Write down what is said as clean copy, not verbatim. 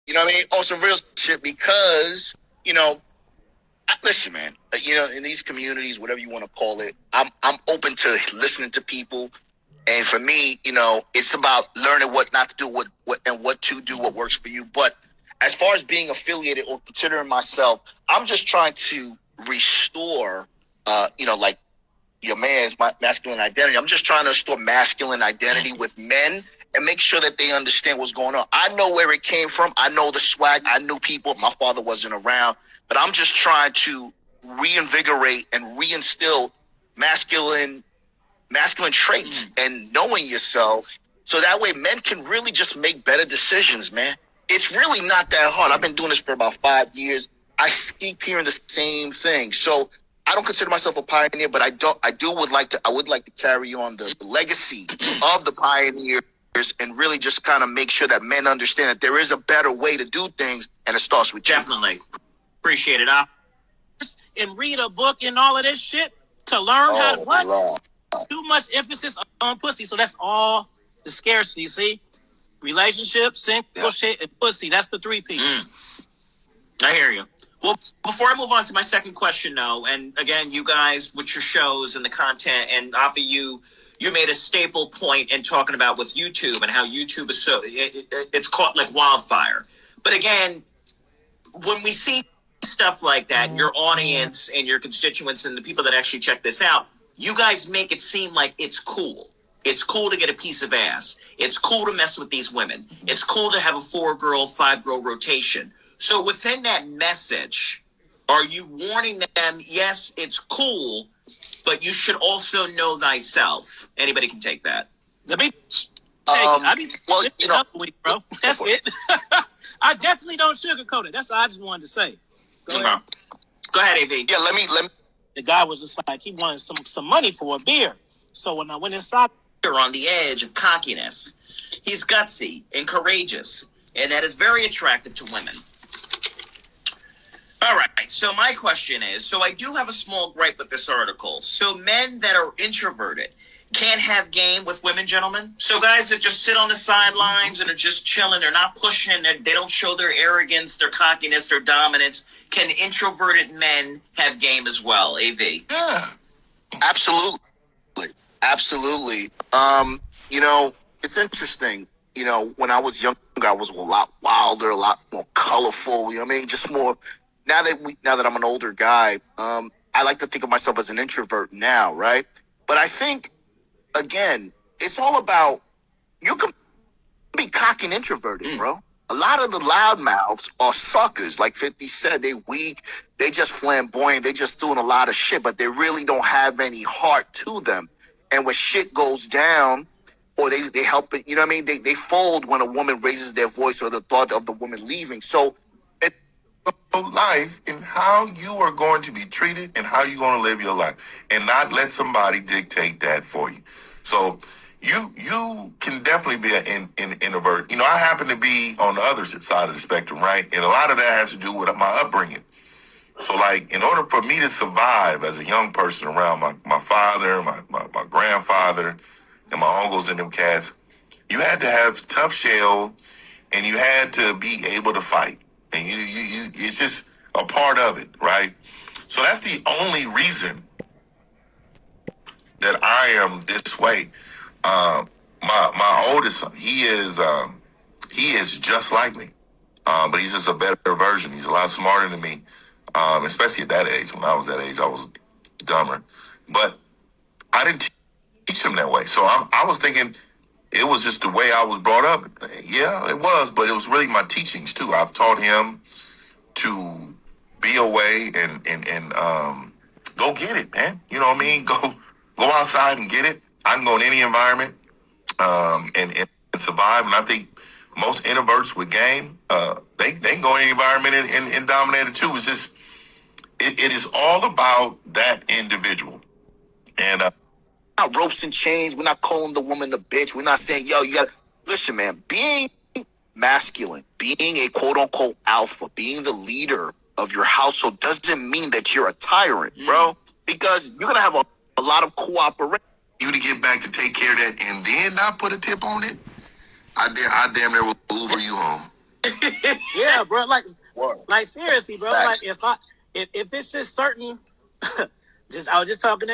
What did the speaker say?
You know what I mean? Also real shit because, listen, man, in these communities, whatever you want to call it, I'm open to listening to people. And for me, it's about learning what not to do, what to do, what works for you. But as far as being affiliated or considering myself, I'm just trying to restore, like your man's masculine identity. I'm just trying to restore masculine identity with men and make sure that they understand what's going on. I know where it came from. I know the swag. I knew people. My father wasn't around, but I'm just trying to reinvigorate and reinstill masculine traits and knowing yourself, so that way men can really just make better decisions, man. It's really not that hard. I've been doing this for about 5 years. I keep hearing the same thing. So I don't consider myself a pioneer, but I would like to carry on the legacy of the pioneers and really just kind of make sure that men understand that there is a better way to do things, and it starts with you. Definitely. Appreciate it. And read a book and all of this shit to learn how to what? Lord. Too much emphasis on pussy, so that's all the scarcity. See, relationship, single shit, and pussy. That's the 3-piece. I hear you. Well, before I move on to my second question, though, and again, you guys with your shows and the content, and Avi, you made a staple point in talking about with YouTube and how YouTube is it's caught like wildfire. But again, when we see stuff like that, and your audience and your constituents and the people that actually check this out, you guys make it seem like it's cool. It's cool to get a piece of ass. It's cool to mess with these women. It's cool to have a 4-girl, 5-girl rotation. So within that message, are you warning them, yes, it's cool, but you should also know thyself? Anybody can take that. Let me bro. That's it. I definitely don't sugarcoat it. That's what I just wanted to say. Go ahead. Go ahead, AV. Yeah, let me. The guy was just like, he wanted some money for a beer. So when I went inside, on the edge of cockiness, he's gutsy and courageous, and that is very attractive to women. All right, so my question is, so I do have a small gripe with this article. So men that are introverted can't have game with women, gentlemen? So guys that just sit on the sidelines and are just chilling, they're not pushing, they don't show their arrogance, their cockiness, their dominance. Can introverted men have game as well, AV? Yeah, absolutely. Absolutely. It's interesting. When I was younger, I was a lot wilder, a lot more colorful. You know what I mean? Just more. Now that I'm an older guy, I like to think of myself as an introvert now, right? But I think, again, it's all about, you can be cocky and introverted, bro. A lot of the loudmouths are suckers. Like 50 said, they weak, they just flamboyant, they just doing a lot of shit, but they really don't have any heart to them. And when shit goes down, or they help it, you know what I mean? They fold when a woman raises their voice or the thought of the woman leaving. So life and how you are going to be treated and how you're going to live your life, and not let somebody dictate that for you. So you can definitely be an introvert. I happen to be on the other side of the spectrum, right? And a lot of that has to do with my upbringing. So, like, in order for me to survive as a young person around my father, my grandfather, and my uncles and them cats, you had to have tough shell, and you had to be able to fight. And you it's just a part of it, right? So that's the only reason that I am this way. My oldest son, he is just like me, but he's just a better version. He's a lot smarter than me, especially at that age. When I was that age, I was dumber. But I didn't teach him that way. So I was thinking it was just the way I was brought up. Yeah, it was, but it was really my teachings too. I've taught him to be away and go get it, man. You know what I mean? Go outside and get it. I can go in any environment and survive. And I think most introverts with game, they can go in any environment and dominate it too. It's just it is all about that individual. And not ropes and chains. We're not calling the woman a bitch. We're not saying, yo, you gotta listen, man. Being masculine, being a quote unquote alpha, being the leader of your household doesn't mean that you're a tyrant, bro. Because you're gonna have a lot of cooperation. You to get back to take care of that and then not put a tip on it, I damn near will Uber you home. Yeah, bro. Word. Like seriously, bro. Facts. Like if it's just certain, I was just talking to